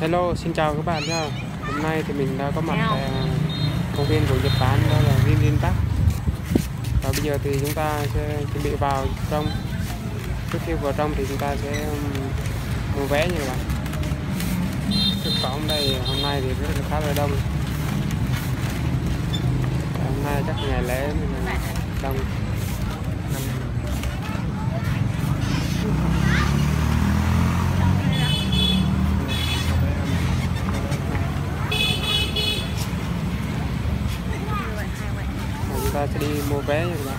Hello, xin chào các bạn nha. Hôm nay thì mình đã có mặt tại công viên của Nhật Bản, đó là Rinrin Park. Và bây giờ thì chúng ta sẽ chuẩn bị vào trong. Trước khi vào trong thì chúng ta sẽ mua vé như các bạn. Trước cổng đây hôm nay thì rất là khá là đông. Hôm nay chắc ngày lễ nên là đông. Chúng ta sẽ đi mua vé nha các bạn.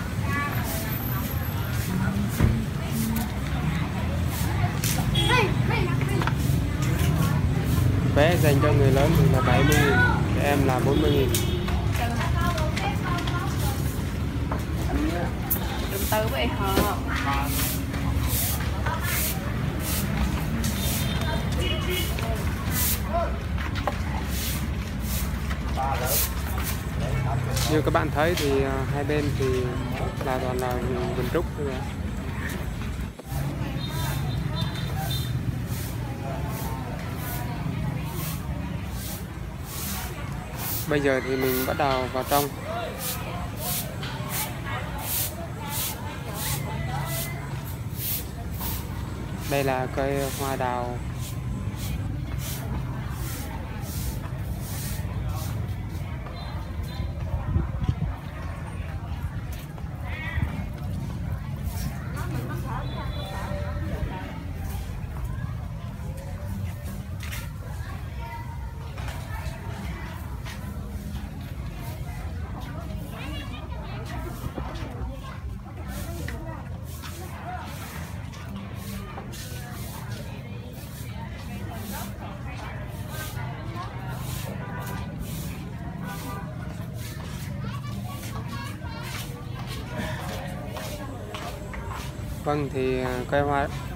Vé dành cho người lớn thì là 70.000, trẻ em là 40.000. Từ từ vậy hả? Như các bạn thấy thì hai bên thì là toàn là vườn trúc thôi. Bây giờ thì mình bắt đầu vào trong. Đây là cây hoa đào. Vâng, thì cây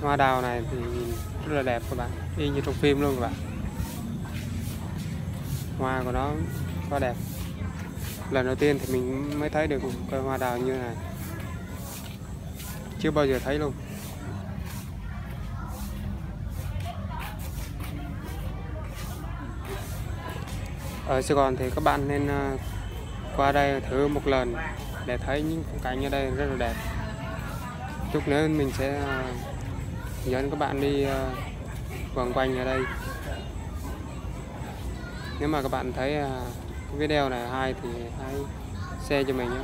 hoa đào này thì rất là đẹp các bạn, y như trong phim luôn các bạn. Hoa của nó quá đẹp. Lần đầu tiên thì mình mới thấy được cây hoa đào như này, chưa bao giờ thấy luôn. Ở Sài Gòn thì các bạn nên qua đây thử một lần để thấy những phong cảnh ở đây rất là đẹp. Chút nữa mình sẽ dẫn các bạn đi vòng quanh ở đây. Nếu mà các bạn thấy cái video này hay thì hãy share cho mình nhé.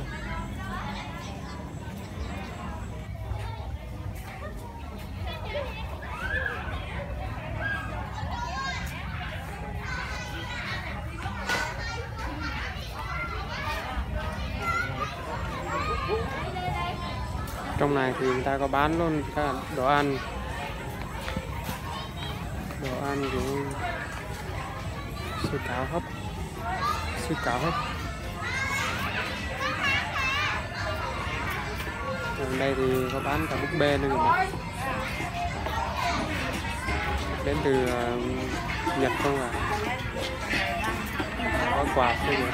Trong này thì người ta có bán luôn các đồ ăn kiểu sủi cảo hấp. Ở đây thì có bán cả búp bê nữa các bạn, đến từ Nhật không à, có quạt thôi rồi.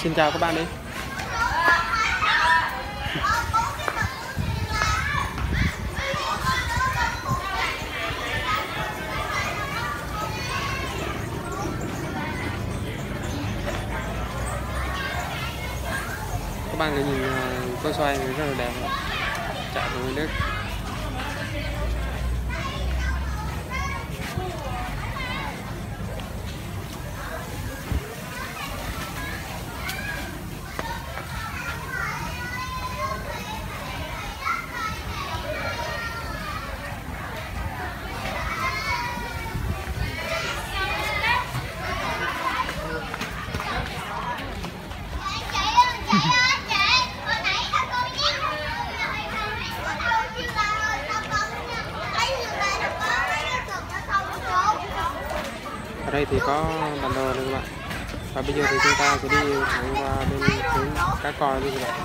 Xin chào các bạn đi. Các bạn cứ nhìn con xoay này rất là đẹp, chạy vào nước. đây thì có bản đồ rồi các bạn. Và bây giờ thì chúng ta sẽ đi thẳng qua bên hướng cá coi đi các bạn.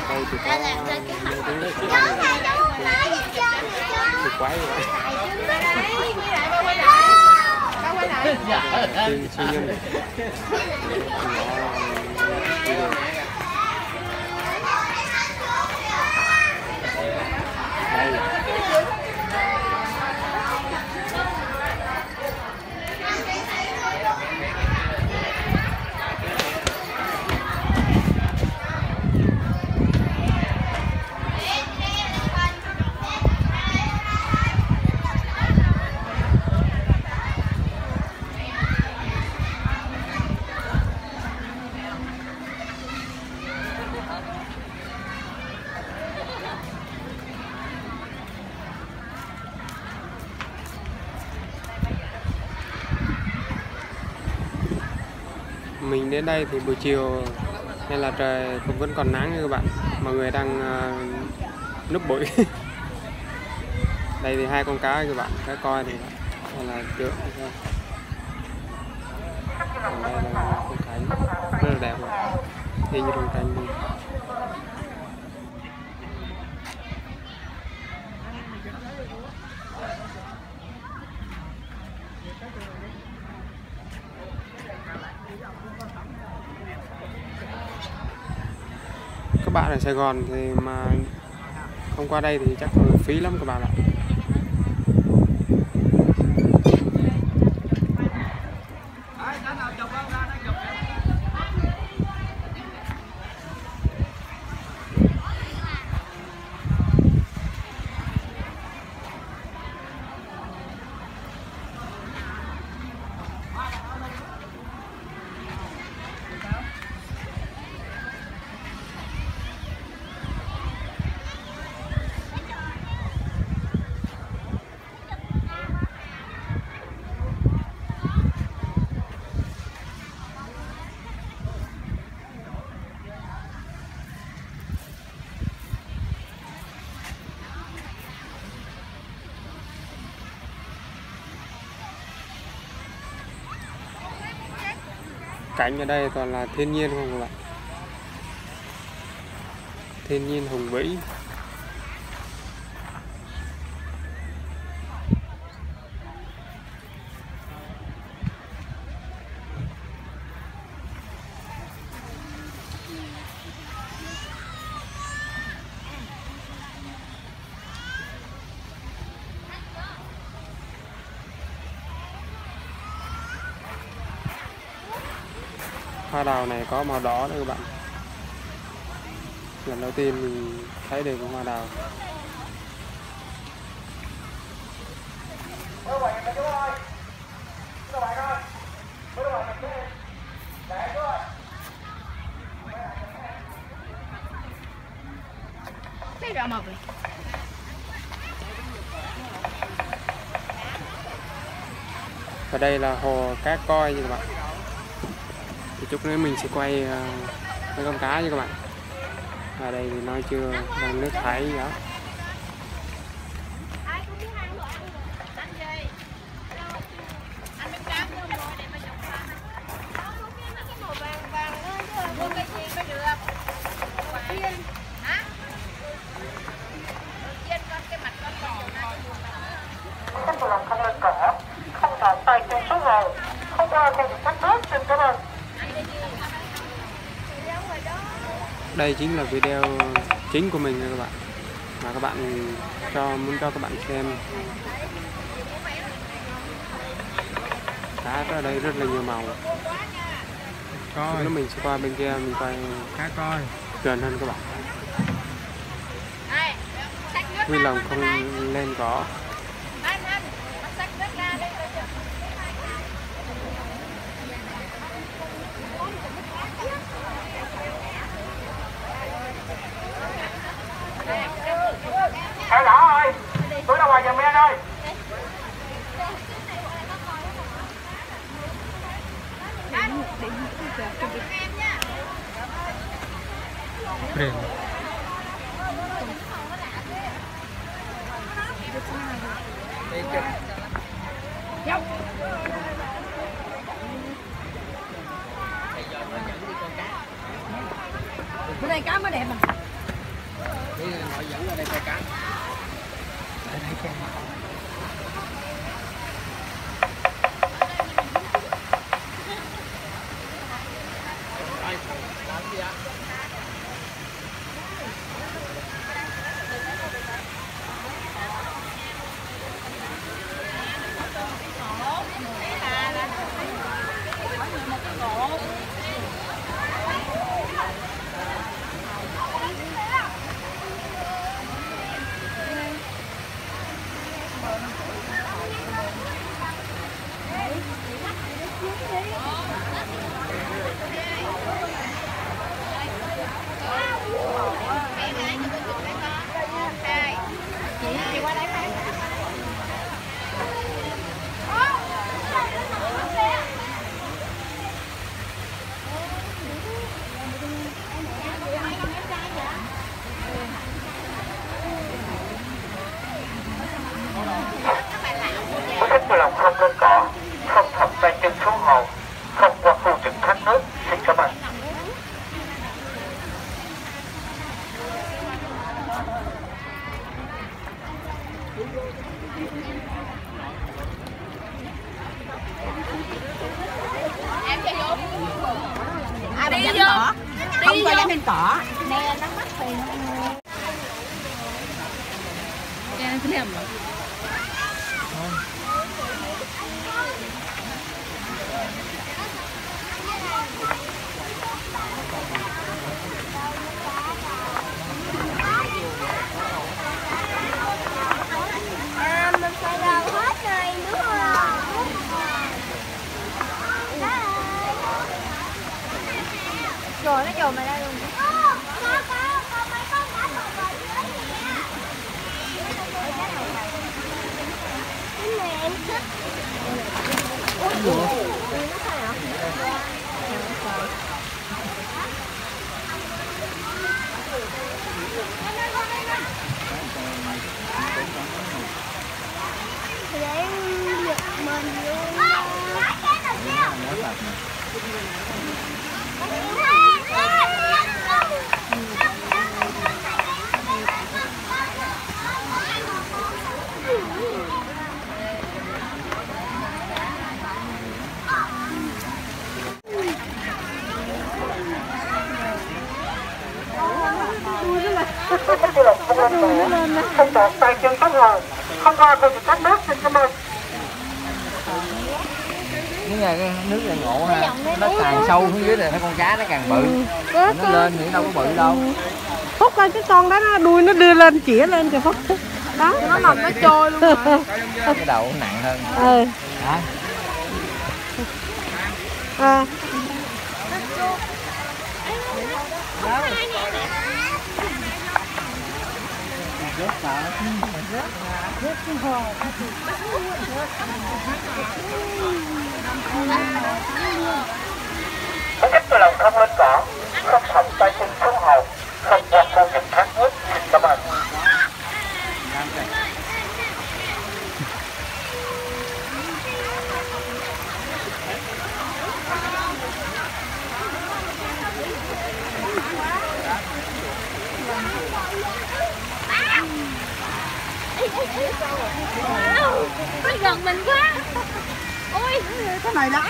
Đây thì có mấy cái nước thì quái các bạn. Tiên siêu nhân. Đây. Mình đến đây thì buổi chiều nên là trời cũng vẫn còn nắng như các bạn, mọi người đang núp bụi. Đây thì hai con cá các bạn, cá coi thì đây là trượng, còn đây là con cánh rất là đẹp rồi, y như con cánh luôn. Các bạn ở Sài Gòn thì mà không qua đây thì chắc phí lắm các bạn ạ. Cảnh ở đây toàn là thiên nhiên không các bạn, thiên nhiên hùng vĩ. Hoa đào này có màu đỏ đấy các bạn. Lần đầu tiên mình thấy được hoa đào. Và đây là hồ cá coi như các bạn. Thì chút nữa mình sẽ quay mấy con cá như các bạn. Ở đây thì nói chưa đang nước thải gì đó. Không lên cỏ, không đạp tay trên số hồ, không qua khu vực thác nước, xin cảm ơn. Đây chính là video chính của mình các bạn, mà các bạn muốn cho các bạn xem. Cá ở đây rất là nhiều màu. Coi. Lúc mình sẽ qua bên kia mình quay cá coi gần hơn các bạn. Huy lòng không lên cỏ. Hãy đỏ ơi, tôi ra ngoài giùm em ơi. Bữa nay cá mới đẹp mà. Đi gọi dẫn ra đây coi cá. Khách vui lòng không lên cỏ, không thọc tay chân xuống hồ, không qua khu vực thác nước. Xin cảm ơn. Em cho vô. Ai Đi đi vô. cỏ? Không Đi cho vô. dám lên cỏ. Nè nó mắc tiền. Em cứ làm. Mình phải đầu hết rồi đúng không? Rồi nó dồn mày ra luôn. Có mấy con cá mập ở dưới nè. Cái này em thích. Ủa? Nó sao hả? Thì để giật mình luôn. Cái nào kia? Khách vui lòng không lên cỏ, không thọc tay chân xuống hồ, không qua khu vực thác nước. Xin cảm ơn. Cái này nước này ngộ ha, nó càng sâu xuống dưới này thấy con cá nó càng bự, nó lên thì đâu có bự đâu. Phúc ơi, cái con đó nó đuôi nó đưa lên chĩa lên kìa Phúc. Đó, Nó nằm nó trôi luôn rồi. Cái đầu nó nặng hơn. Ừ. Hả? À. Khách vui lòng không lên cỏ, không thọc tay chân xuống hồ, không qua khu vực thác nước. Xin cảm ơn. Nó gần mình quá. Ôi, Cái này đã.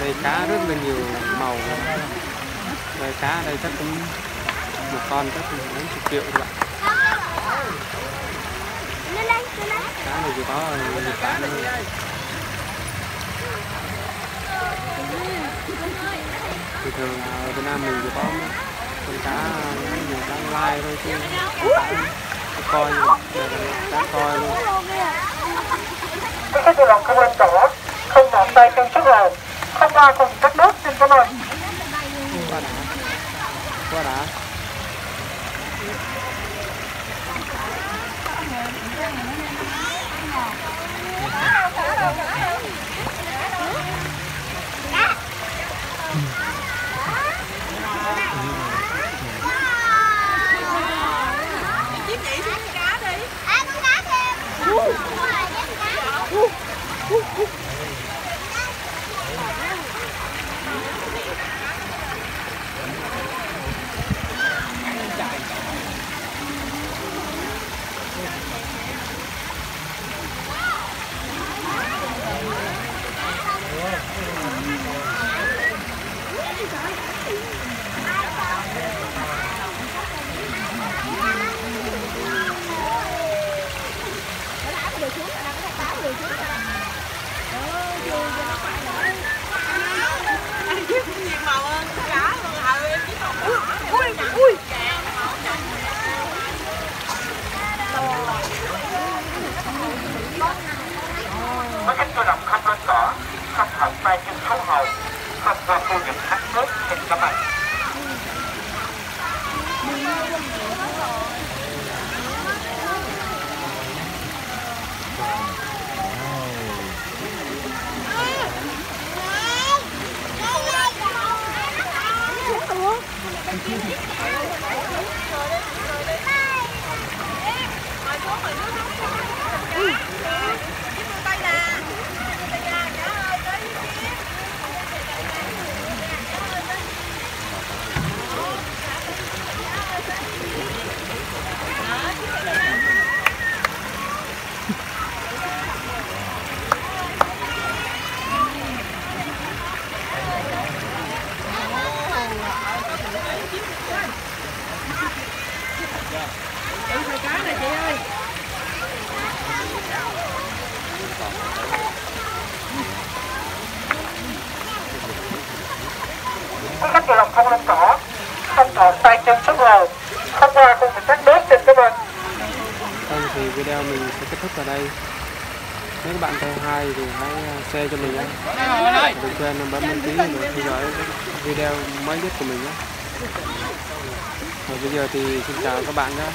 Đây cá rất là nhiều màu. Đây cá ở đây chắc cũng một con chắc cũng mấy chục triệu các bạn. Cá này chỉ có Nhật Bản thôi. Thì thường ở Việt Nam mình chỉ có con cá nhiều cá lai thôi chứ coi cá coi luôn. Khách vui lòng không lên cỏ, không thọc tay chân xuống hồ, không qua khu vực thác nước. Xin cảm ơn. Qua đã. Có khách cơ động không lên cỏ, không thọc tay chân xuống hồ, không qua khu vực thác nước. Xin cảm ơn. Quý khách vừa lòng không lên cỏ, không thọc tay chân xuống hồ, không qua khu vực thác nước. Xin cảm ơn. Vâng, thì video mình sẽ kết thúc ở đây. Nếu các bạn thấy hay thì hãy share cho mình nhé. Đừng quên bấm đăng ký để theo dõi video mới nhất của mình nhé. Và bây giờ thì xin chào các bạn nhé.